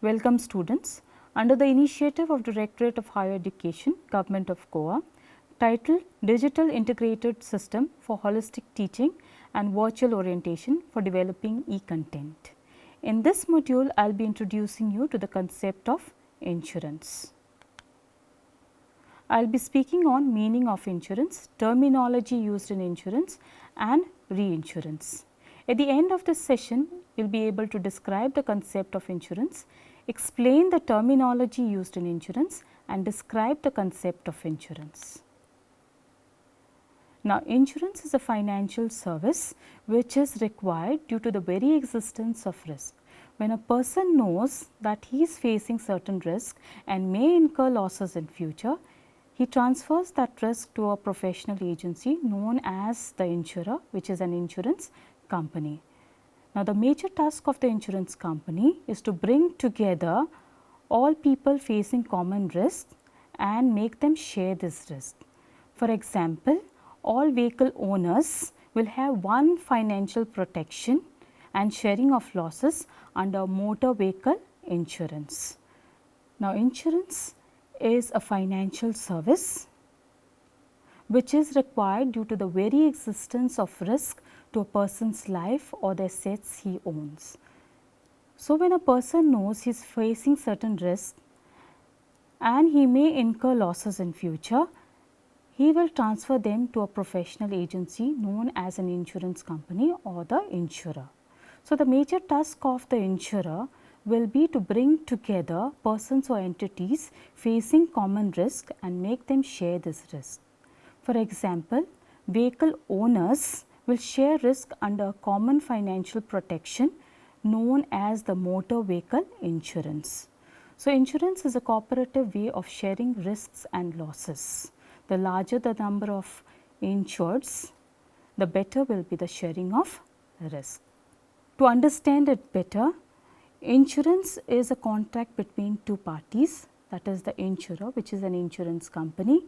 Welcome students. Under the initiative of Directorate of Higher Education, Government of Goa, titled Digital Integrated System for Holistic Teaching and Virtual Orientation for Developing E-Content. In this module, I will be introducing you to the concept of insurance. I will be speaking on meaning of insurance, terminology used in insurance and reinsurance. At the end of this session, we will be able to describe the concept of insurance, explain the terminology used in insurance and describe the concept of insurance. Now, insurance is a financial service which is required due to the very existence of risk. When a person knows that he is facing certain risk and may incur losses in future, he transfers that risk to a professional agency known as the insurer, which is an insurance company. Now, the major task of the insurance company is to bring together all people facing common risks and make them share this risk. For example, all vehicle owners will have one financial protection and sharing of losses under motor vehicle insurance. Now, insurance is a financial service which is required due to the very existence of risk to a person's life or the assets he owns. So, when a person knows he is facing certain risks and he may incur losses in future, he will transfer them to a professional agency known as an insurance company or the insurer. So, the major task of the insurer will be to bring together persons or entities facing common risk and make them share this risk. For example, vehicle owners will share risk under common financial protection known as the motor vehicle insurance. So, insurance is a cooperative way of sharing risks and losses. The larger the number of insureds, the better will be the sharing of risk. To understand it better, insurance is a contract between two parties, that is the insurer, which is an insurance company,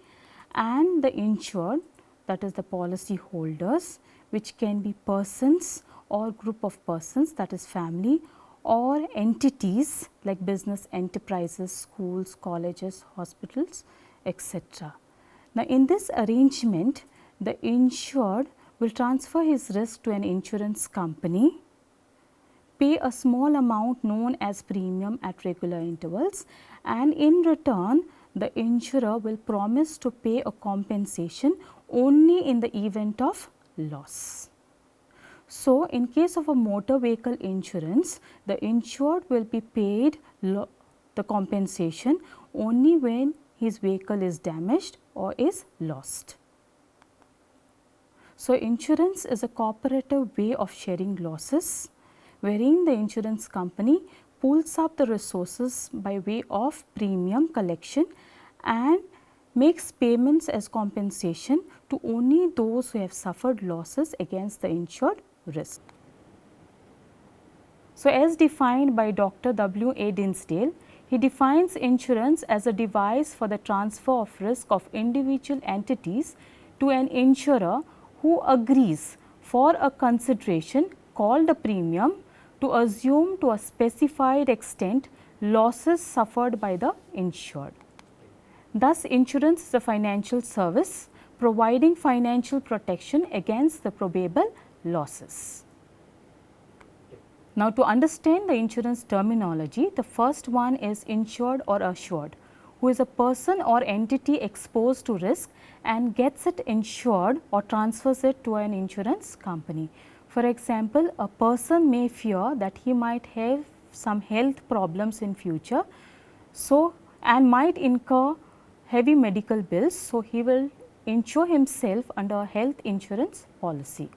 and the insured, that is the policy holders, which can be persons or group of persons, that is family, or entities like business enterprises, schools, colleges, hospitals, etc. Now, in this arrangement, the insured will transfer his risk to an insurance company, pay a small amount known as premium at regular intervals, and in return the insurer will promise to pay a compensation only in the event of loss. So, in case of a motor vehicle insurance, the insured will be paid the compensation only when his vehicle is damaged or is lost. So, insurance is a cooperative way of sharing losses, wherein the insurance company pools up the resources by way of premium collection and makes payments as compensation to only those who have suffered losses against the insured risk. So, as defined by Dr. W. A. Dinsdale, he defines insurance as a device for the transfer of risk of individual entities to an insurer who agrees for a consideration called a premium to assume to a specified extent losses suffered by the insured. Thus, insurance is a financial service providing financial protection against the probable losses. Now, to understand the insurance terminology, the first one is insured or assured, who is a person or entity exposed to risk and gets it insured or transfers it to an insurance company. For example, a person may fear that he might have some health problems in future, so and might incur heavy medical bills, so he will insure himself under a health insurance policy.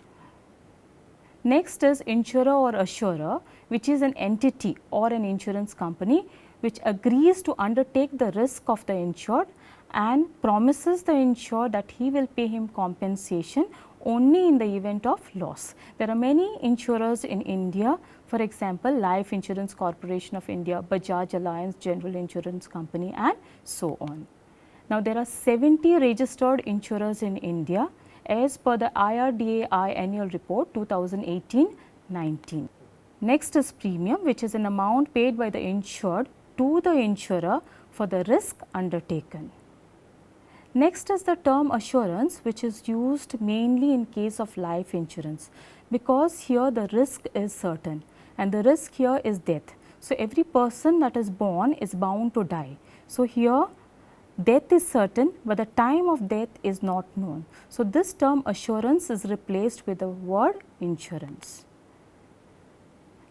Next is insurer or assurer, which is an entity or an insurance company which agrees to undertake the risk of the insured and promises the insured that he will pay him compensation only in the event of loss. There are many insurers in India, for example, Life Insurance Corporation of India, Bajaj Alliance General Insurance Company and so on. Now, there are 70 registered insurers in India as per the IRDAI annual report 2018-19. Next is premium, which is an amount paid by the insured to the insurer for the risk undertaken. Next is the term assurance, which is used mainly in case of life insurance, because here the risk is certain and the risk here is death. So, every person that is born is bound to die. So, here death is certain, but the time of death is not known. So, this term assurance is replaced with the word insurance.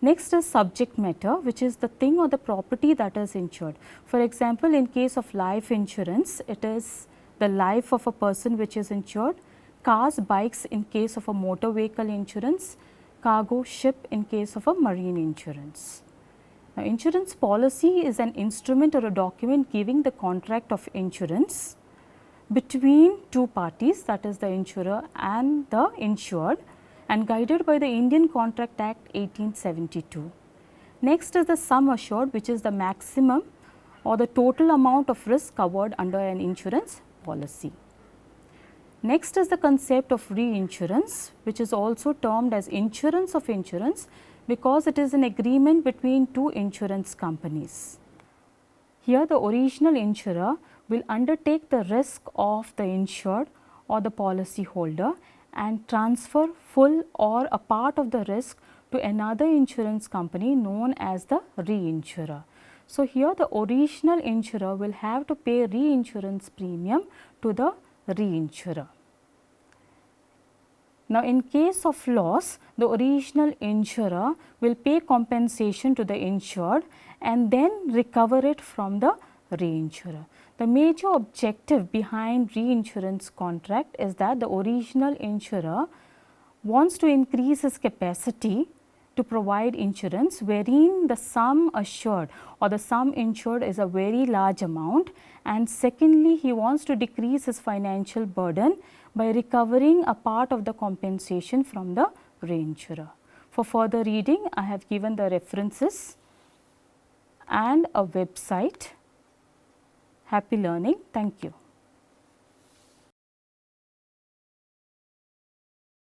Next is subject matter, which is the thing or the property that is insured. For example, in case of life insurance, it is the life of a person which is insured, cars, bikes in case of a motor vehicle insurance, cargo ship in case of a marine insurance. Now, insurance policy is an instrument or a document giving the contract of insurance between two parties, that is the insurer and the insured, and guided by the Indian Contract Act 1872. Next is the sum assured, which is the maximum or the total amount of risk covered under an insurance policy. Next is the concept of reinsurance, which is also termed as insurance of insurance, because it is an agreement between two insurance companies. Here the original insurer will undertake the risk of the insured or the policy holder and transfer full or a part of the risk to another insurance company known as the reinsurer. So, here the original insurer will have to pay reinsurance premium to the reinsurer. Now, in case of loss, the original insurer will pay compensation to the insured and then recover it from the reinsurer. The major objective behind reinsurance contract is that the original insurer wants to increase his capacity to provide insurance, wherein the sum assured or the sum insured is a very large amount, and secondly he wants to decrease his financial burden by recovering a part of the compensation from the reinsurer. For further reading, I have given the references and a website. Happy learning. Thank you.